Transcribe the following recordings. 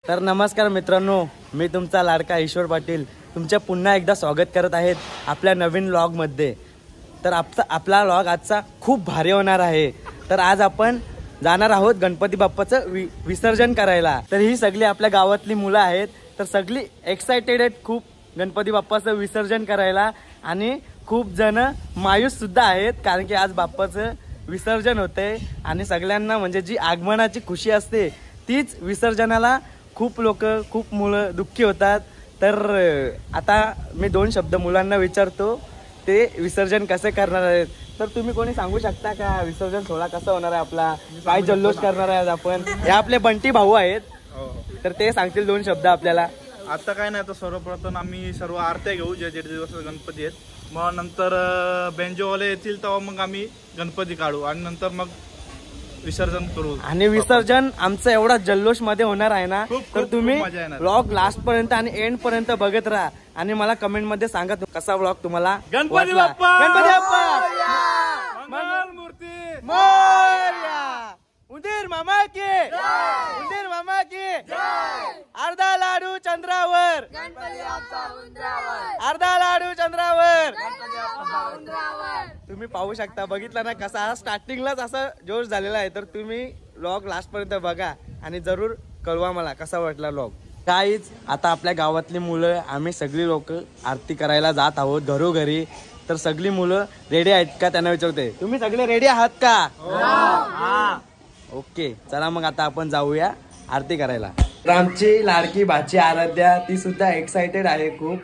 तर नमस्कार मित्रांनो, मी तुमचा लाडका ईश्वर पाटील तुमचे पुन्हा एकदा स्वागत करत आहेत आपल्या नवीन व्लॉगमध्ये। तर आपला व्लॉग आजचा खूप भारी होणार आहे। तर आज आपण जाणार आहोत गणपती बाप्पाचं विसर्जन करायला। तर ही सगळी आपल्या गावातली मुलं आहेत, तर सगळी एक्साइटेड आहेत खूप गणपती बाप्पाचं विसर्जन करायला। आणि खूप जण मायूस सुद्धा आहेत, कारण की आज बाप्पाचं विसर्जन होते आणि सगळ्यांना म्हणजे जी आगमनाची खुशी असते तीच विसर्जनाला खूप लोक खूप मुलं दुःखी होतात। तर आता मी दोन शब्द मुलांना विचारतो, ते विसर्जन कसे करणार आहेत। तर तुम्ही कोणी सांगू शकता का विसर्जन सोहळा कसा होणार आहे आपला, काय जल्लोष करणार आहे आपण? हे आपले बंटी भाऊ आहेत, तर ते सांगतील दोन शब्द आपल्याला। आता काय नाही, तर सर्वप्रथम आम्ही सर्व आरत्या घेऊ जे दिवस गणपती आहेत, मग नंतर बेंजोवाले येतील तेव्हा मग आम्ही गणपती काढू आणि नंतर मग विसर्जन करू। आणि विसर्जन आमचं एवढा जल्लोष मध्ये होणार आहे ना, तर तुम्ही व्लॉग लास्ट पर्यंत आणि एंड पर्यंत बघत राहा आणि मला कमेंट मध्ये सांगा कसा व्लॉग तुम्हाला गणपती बाप्पा गणपती बाप्पा मंगल मूर्ती मोरया, उंदीर मामा की उंदीर मामा की अर्धा लाडू चंद्रावर, अर्धा लाडू चंद्रावर। तुम्ही पाहू शकता, बघितलं ना कसा स्टार्टिंगलाच असा जोश झालेला आहे। तर तुम्ही व्लॉग लास्ट पर्यंत बघा आणि जरूर कळवा मला कसा वाटला व्लॉग। काहीच आता आपल्या गावातली मुलं आम्ही सगळी लोक आरती करायला जात आहोत घरोघरी। तर सगळी मुलं रेडी आहेत का त्यांना विचारते, तुम्ही सगळे रेडी आहात का? हा, ओके, चला मग आता आपण जाऊया आरती करायला। तर आमची लाडकी भाची आराध्या ती सुद्धा एक्साइटेड आहे खूप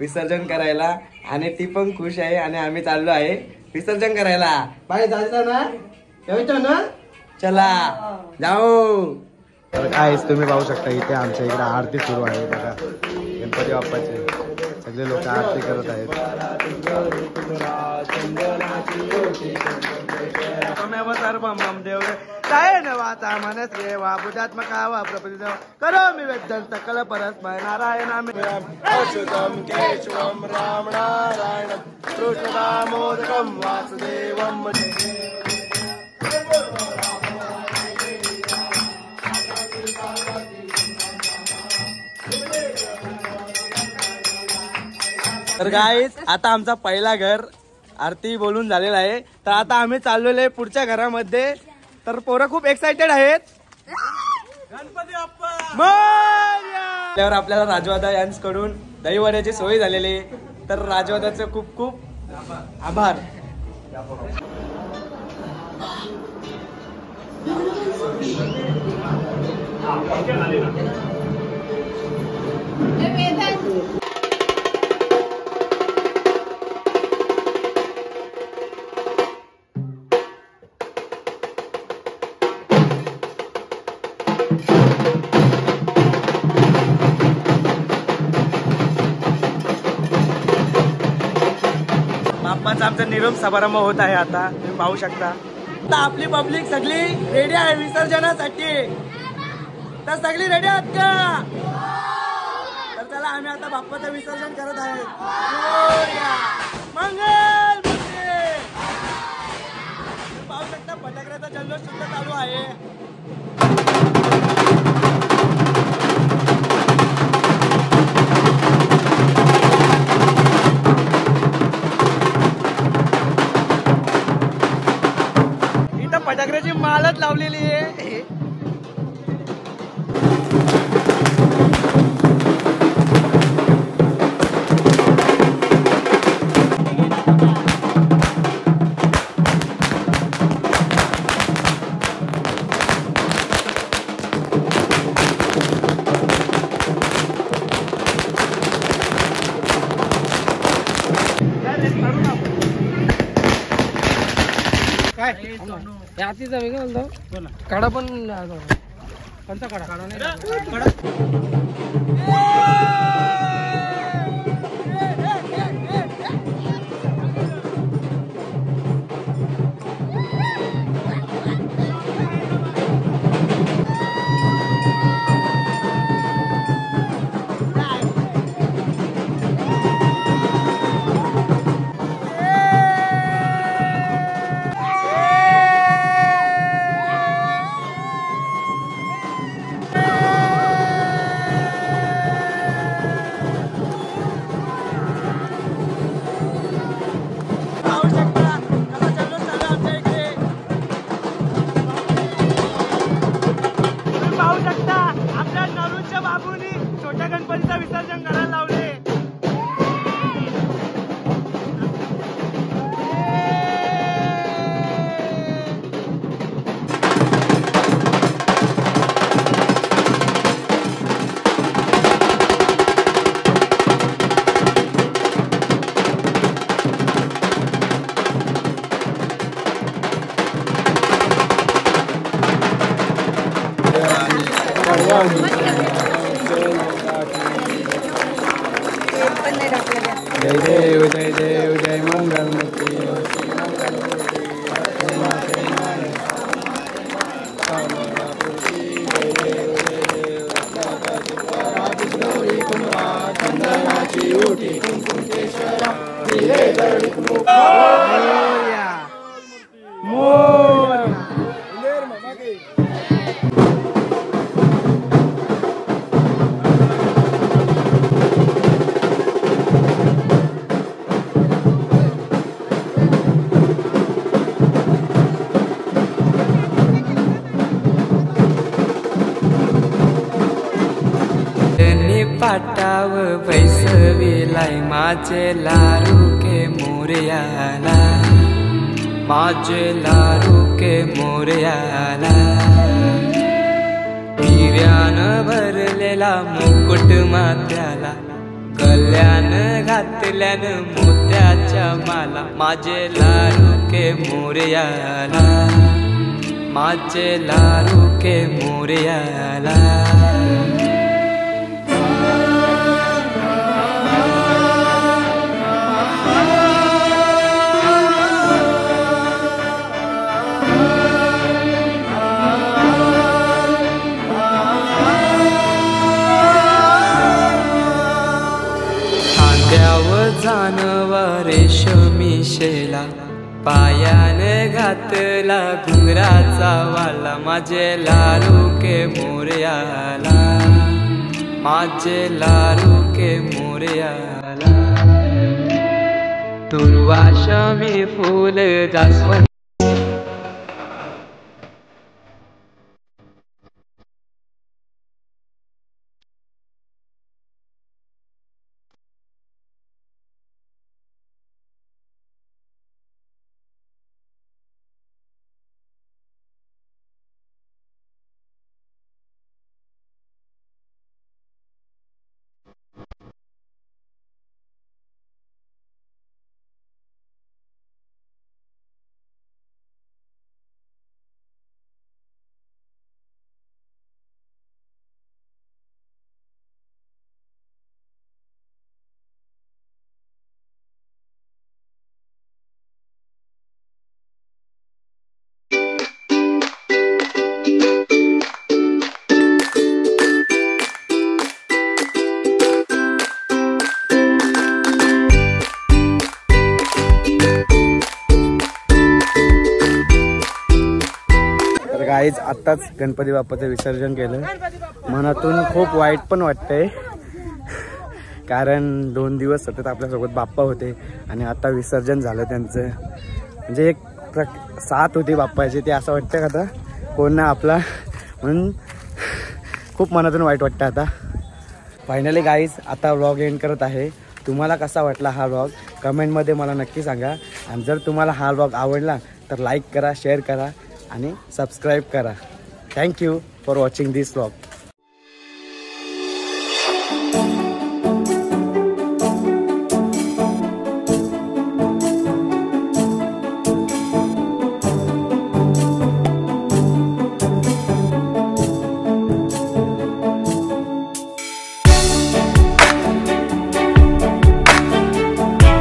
विसर्जन करायला, आणि ती पण खुश आहे आणि आम्ही चाललो आहे विसर्जन करायला। बाय, जायचं ना? येतो ना? चला जाऊ। तर काय तुम्ही पाहू शकता इथे आमच्या इकडे आरती सुरू आहे बघा, गणपती बाप्पाची सगळे लोक आरती करत आहेत। वाचा मनस्वे वा बुधात्मका वा प्रपदित करो मी वेदन सकल परस्मय नारायण अच्युतम केशवम राम नारायणम कृष्णदामोदरम वासुदेवम। तर गाईस आता आमचा पहिला घर आरती बोलून झालेला आहे, तर आता आम्ही चाललेलो आहे पुढच्या घरामध्ये। तर पोरं खूप एक्साइटेड आहेत। गणपती बाप्पा त्यावर आपल्याला राजवादा यांच्याकडून दहीवड्याची सोय झालेली, तर राजवादाचे खूप खूप आभार। बाप्पाचा आमचा निरोप समारंभ होत आहे, आता तुम्ही पाहू शकता। आता आपली पब्लिक सगळी रेडी आहे विसर्जनासाठी, तर सगळी रेडी आहात का? तर चला आम्ही आता बाप्पाचं विसर्जन करत आहे। मंगल मूर्ती, पाहू शकता फटाकड्याचा जल्लोष सुद्धा चालू आहे। फटाकड्याची मालच लावलेली आहे। हातीचा वेगळा बोलतो, काढा पण कोणता काढा? काढा पाटाव बैसविलाय माझे लारू के मोरयाला, माझे लारू के मोरयाला. हिऱ्यान भरलेला मुकुट माथ्याला, गल्यान घातल्यान मोत्याच्या माला. माझे लारू के मोरयाला, माझे लारू के मोरयाला. जानवा रेशमी शेला, पायाने घातला घुंगराचा वाला. माझे लारू के मोरयाला, माझे लारू के मोरयाला. दुर्वा शमी फूल जास्वंद गाईज आत्ताच गणपती बाप्पाचं विसर्जन केलं. मनातून खूप वाईट पण वाटतंय, कारण 2 दिवस सतत आपल्यासोबत बाप्पा होते आणि आता विसर्जन झालं त्यांचं. म्हणजे एक साथ होती बाप्पाची, ते असं वाटतं का आता कोण ना आपला, म्हणून खूप मनातून वाईट वाटतं आता. फायनली गाईज आता व्लॉग एंड करत आहे. तुम्हाला कसा वाटला हा व्लॉग कमेंटमध्ये मला नक्की सांगा. आणि जर तुम्हाला हा व्लॉग आवडला तर लाईक करा, शेअर करा आणि सबस्क्राईब करा. Thank you for watching this vlog.